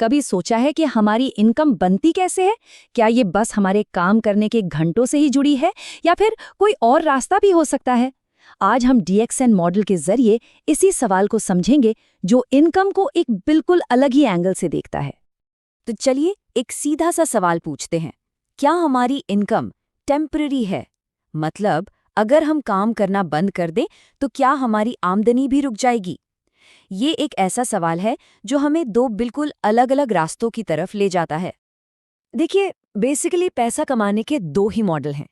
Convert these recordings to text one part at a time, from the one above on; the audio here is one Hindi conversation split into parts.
कभी सोचा है कि हमारी इनकम बनती कैसे है? क्या ये बस हमारे काम करने के घंटों से ही जुड़ी है या फिर कोई और रास्ता भी हो सकता है? आज हम DXN मॉडल के जरिए इसी सवाल को समझेंगे, जो इनकम को एक बिल्कुल अलग ही एंगल से देखता है। तो चलिए एक सीधा सा सवाल पूछते हैं, क्या हमारी इनकम टेम्पररी है? मतलब अगर हम काम करना बंद कर दें तो क्या हमारी आमदनी भी रुक जाएगी? ये एक ऐसा सवाल है जो हमें दो बिल्कुल अलग अलग रास्तों की तरफ ले जाता है। देखिए, बेसिकली पैसा कमाने के दो ही मॉडल हैं।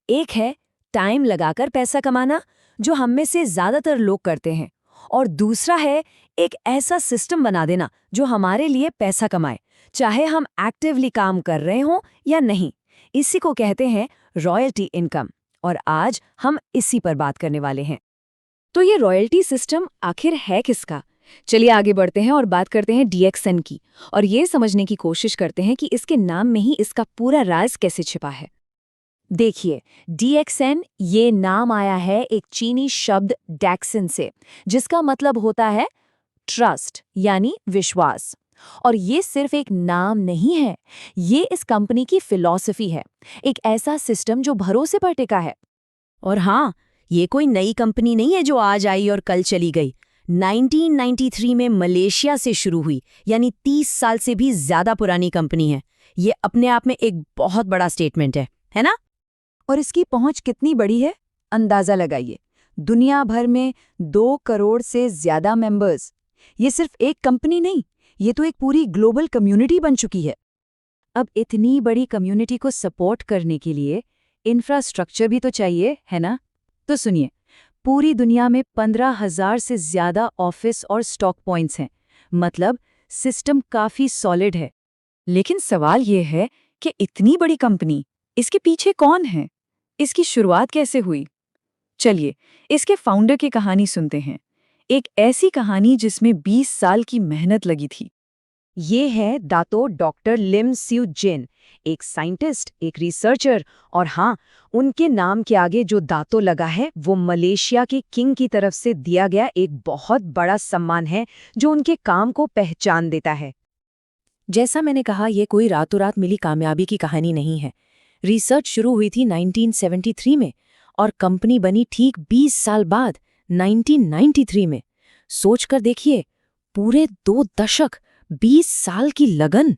एक है टाइम लगाकर पैसा कमाना, जो हम में से ज्यादातर लोग करते हैं, और दूसरा है एक ऐसा सिस्टम बना देना जो हमारे लिए पैसा कमाए, चाहे हम एक्टिवली काम कर रहे हों या नहीं। इसी को कहते हैं रॉयल्टी इनकम, और आज हम इसी पर बात करने वाले हैं। तो ये रॉयल्टी सिस्टम आखिर है किसका? चलिए आगे बढ़ते हैं और बात करते हैं DXN की, और ये समझने की कोशिश करते हैं कि इसके नाम में ही इसका पूरा राज कैसे छिपा है। देखिए, DXN ये नाम आया है एक चीनी शब्द डैक्सन से, जिसका मतलब होता है ट्रस्ट यानी विश्वास। और ये सिर्फ एक नाम नहीं है, ये इस कंपनी की फिलॉसफी है, एक ऐसा सिस्टम जो भरोसे पर टिका है। और हाँ, ये कोई नई कंपनी नहीं है जो आज आई और कल चली गई। 1993 में मलेशिया से शुरू हुई, यानी 30 साल से भी ज्यादा पुरानी कंपनी है। ये अपने आप में एक बहुत बड़ा स्टेटमेंट है ना? और इसकी पहुंच कितनी बड़ी है, अंदाजा लगाइए। दुनिया भर में 2 करोड़ से ज्यादा मेंबर्स। ये सिर्फ एक कंपनी नहीं, ये तो एक पूरी ग्लोबल कम्युनिटी बन चुकी है। अब इतनी बड़ी कम्युनिटी को सपोर्ट करने के लिए इंफ्रास्ट्रक्चर भी तो चाहिए, है ना? तो सुनिए, पूरी दुनिया में 15,000 से ज्यादा ऑफिस और स्टॉक पॉइंट्स हैं। मतलब सिस्टम काफी सॉलिड है। लेकिन सवाल ये है कि इतनी बड़ी कंपनी, इसके पीछे कौन है? इसकी शुरुआत कैसे हुई? चलिए, इसके फाउंडर की कहानी सुनते हैं। एक ऐसी कहानी जिसमें 20 साल की मेहनत लगी थी। ये है दातो डॉक्टर लिम सिउ जिन, एक साइंटिस्ट, एक रिसर्चर, और हाँ, उनके नाम के आगे जो दातो लगा है वो मलेशिया के किंग की तरफ से दिया गया एक बहुत बड़ा सम्मान है, जो उनके काम को पहचान देता है। जैसा मैंने कहा, ये कोई रातों रात मिली कामयाबी की कहानी नहीं है। रिसर्च शुरू हुई थी 1973 में और कंपनी बनी ठीक 20 साल बाद 1993 में। सोचकर देखिए, पूरे 2 दशक, 20 साल की लगन।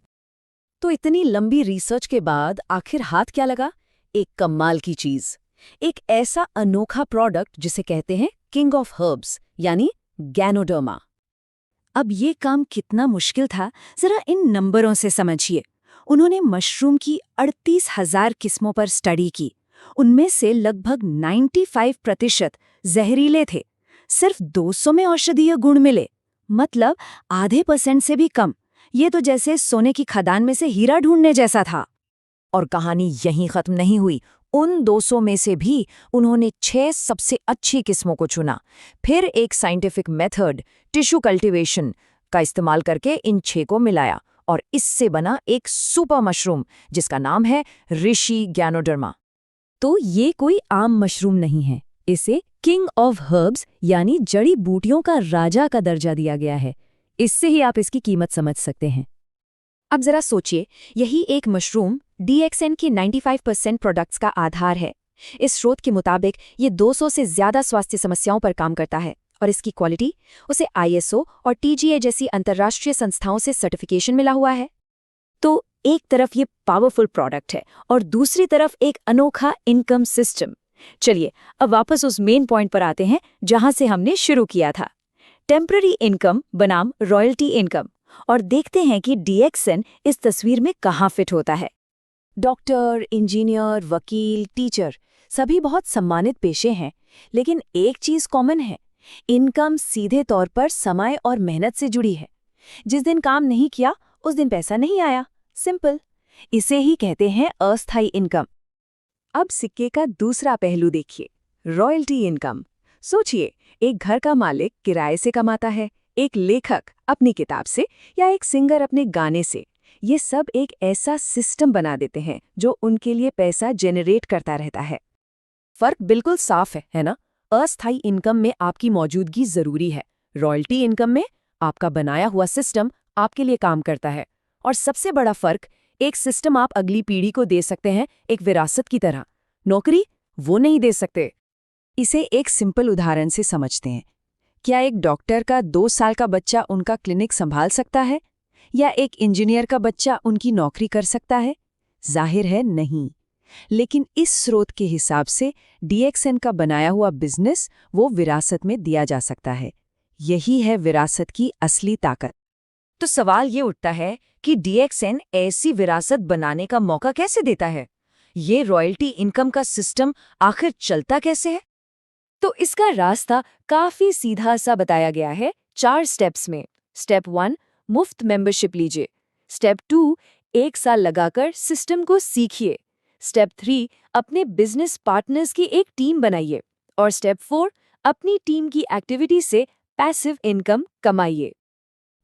तो इतनी लंबी रिसर्च के बाद आखिर हाथ क्या लगा? एक कमाल की चीज, एक ऐसा अनोखा प्रोडक्ट जिसे कहते हैं किंग ऑफ हर्ब्स, यानी गैनोडर्मा। अब ये काम कितना मुश्किल था, जरा इन नंबरों से समझिए। उन्होंने मशरूम की 38,000 किस्मों पर स्टडी की। उनमें से लगभग 95% जहरीले थे। सिर्फ 200 में औषधीय गुण मिले, मतलब आधे % से भी कम। ये तो जैसे सोने की खदान में से हीरा ढूंढने जैसा था। और कहानी यहीं खत्म नहीं हुई। उन 200 में से भी उन्होंने 6 सबसे अच्छी किस्मों को चुना। फिर एक साइंटिफिक मेथड, टिश्यू कल्टीवेशन, का इस्तेमाल करके इन 6 को मिलाया, और इससे बना एक सुपर मशरूम जिसका नाम है ऋषि गैनोडर्मा। तो ये कोई आम मशरूम नहीं है, इसे किंग ऑफ हर्ब्स यानी जड़ी बूटियों का राजा का दर्जा दिया गया है। इससे ही आप इसकी कीमत समझ सकते हैं। अब जरा सोचिए, यही एक मशरूम DXN की 95% प्रोडक्ट्स का आधार है। इस स्रोत के मुताबिक ये 200 से ज्यादा स्वास्थ्य समस्याओं पर काम करता है, और इसकी क्वालिटी उसे ISO और TGA जैसी अंतर्राष्ट्रीय संस्थाओं से सर्टिफिकेशन मिला हुआ है। तो एक तरफ ये पावरफुल प्रोडक्ट है और दूसरी तरफ एक अनोखा इनकम सिस्टम। चलिए अब वापस उस मेन पॉइंट पर आते हैं जहां से हमने शुरू किया था, टेम्पररी इनकम बनाम रॉयल्टी इनकम, और देखते हैं कि DXN इस तस्वीर में कहाँ फिट होता है। डॉक्टर, इंजीनियर, वकील, टीचर, सभी बहुत सम्मानित पेशे हैं, लेकिन एक चीज कॉमन है, इनकम सीधे तौर पर समय और मेहनत से जुड़ी है। जिस दिन काम नहीं किया उस दिन पैसा नहीं आया, सिंपल। इसे ही कहते हैं अस्थायी इनकम। अब सिक्के का दूसरा पहलू देखिए, रॉयल्टी इनकम। सोचिए, एक घर का मालिक किराए से कमाता है, एक लेखक अपनी किताब से, या एक सिंगर अपने गाने से। ये सब एक ऐसा सिस्टम बना देते हैं जो उनके लिए पैसा जेनरेट करता रहता है। फर्क बिल्कुल साफ है ना? अस्थायी इनकम में आपकी मौजूदगी जरूरी है, रॉयल्टी इनकम में आपका बनाया हुआ सिस्टम आपके लिए काम करता है। और सबसे बड़ा फर्क, एक सिस्टम आप अगली पीढ़ी को दे सकते हैं एक विरासत की तरह, नौकरी वो नहीं दे सकते। इसे एक सिंपल उदाहरण से समझते हैं। क्या एक डॉक्टर का 2 साल का बच्चा उनका क्लिनिक संभाल सकता है? या एक इंजीनियर का बच्चा उनकी नौकरी कर सकता है? जाहिर है नहीं। लेकिन इस स्रोत के हिसाब से DXN का बनाया हुआ बिजनेस वो विरासत में दिया जा सकता है। यही है विरासत की असली ताकत। तो सवाल ये उठता है कि DXN ऐसी विरासत बनाने का मौका कैसे देता है? ये रॉयल्टी इनकम का सिस्टम आखिर चलता कैसे है? तो इसका रास्ता काफी सीधा सा बताया गया है 4 स्टेप्स में। स्टेप 1, मुफ्त मेंबरशिप लीजिए। स्टेप 2, 1 साल लगाकर सिस्टम को सीखिए। स्टेप 3, अपने बिजनेस पार्टनर्स की एक टीम बनाइए। और स्टेप 4, अपनी टीम की एक्टिविटी से पैसिव इनकम कमाइए।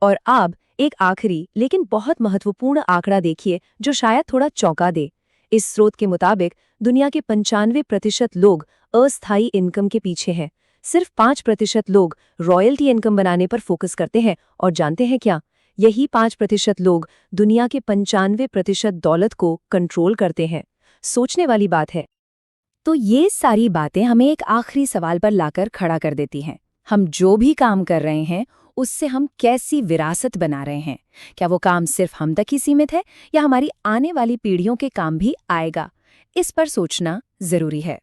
और अब एक आखिरी लेकिन बहुत महत्वपूर्ण आंकड़ा देखिए जो शायद थोड़ा चौंका दे। इस स्रोत के मुताबिक दुनिया के 95% लोग अस्थायी इनकम के पीछे हैं। सिर्फ 5% लोग रॉयल्टी इनकम बनाने पर फोकस करते हैं। और जानते हैं क्या? यही 5% लोग दुनिया के 95% दौलत को कंट्रोल करते हैं। सोचने वाली बात है। तो ये सारी बातें हमें एक आखिरी सवाल पर लाकर खड़ा कर देती हैं। हम जो भी काम कर रहे हैं उससे हम कैसी विरासत बना रहे हैं? क्या वो काम सिर्फ हम तक ही सीमित है या हमारी आने वाली पीढ़ियों के काम भी आएगा? इस पर सोचना जरूरी है।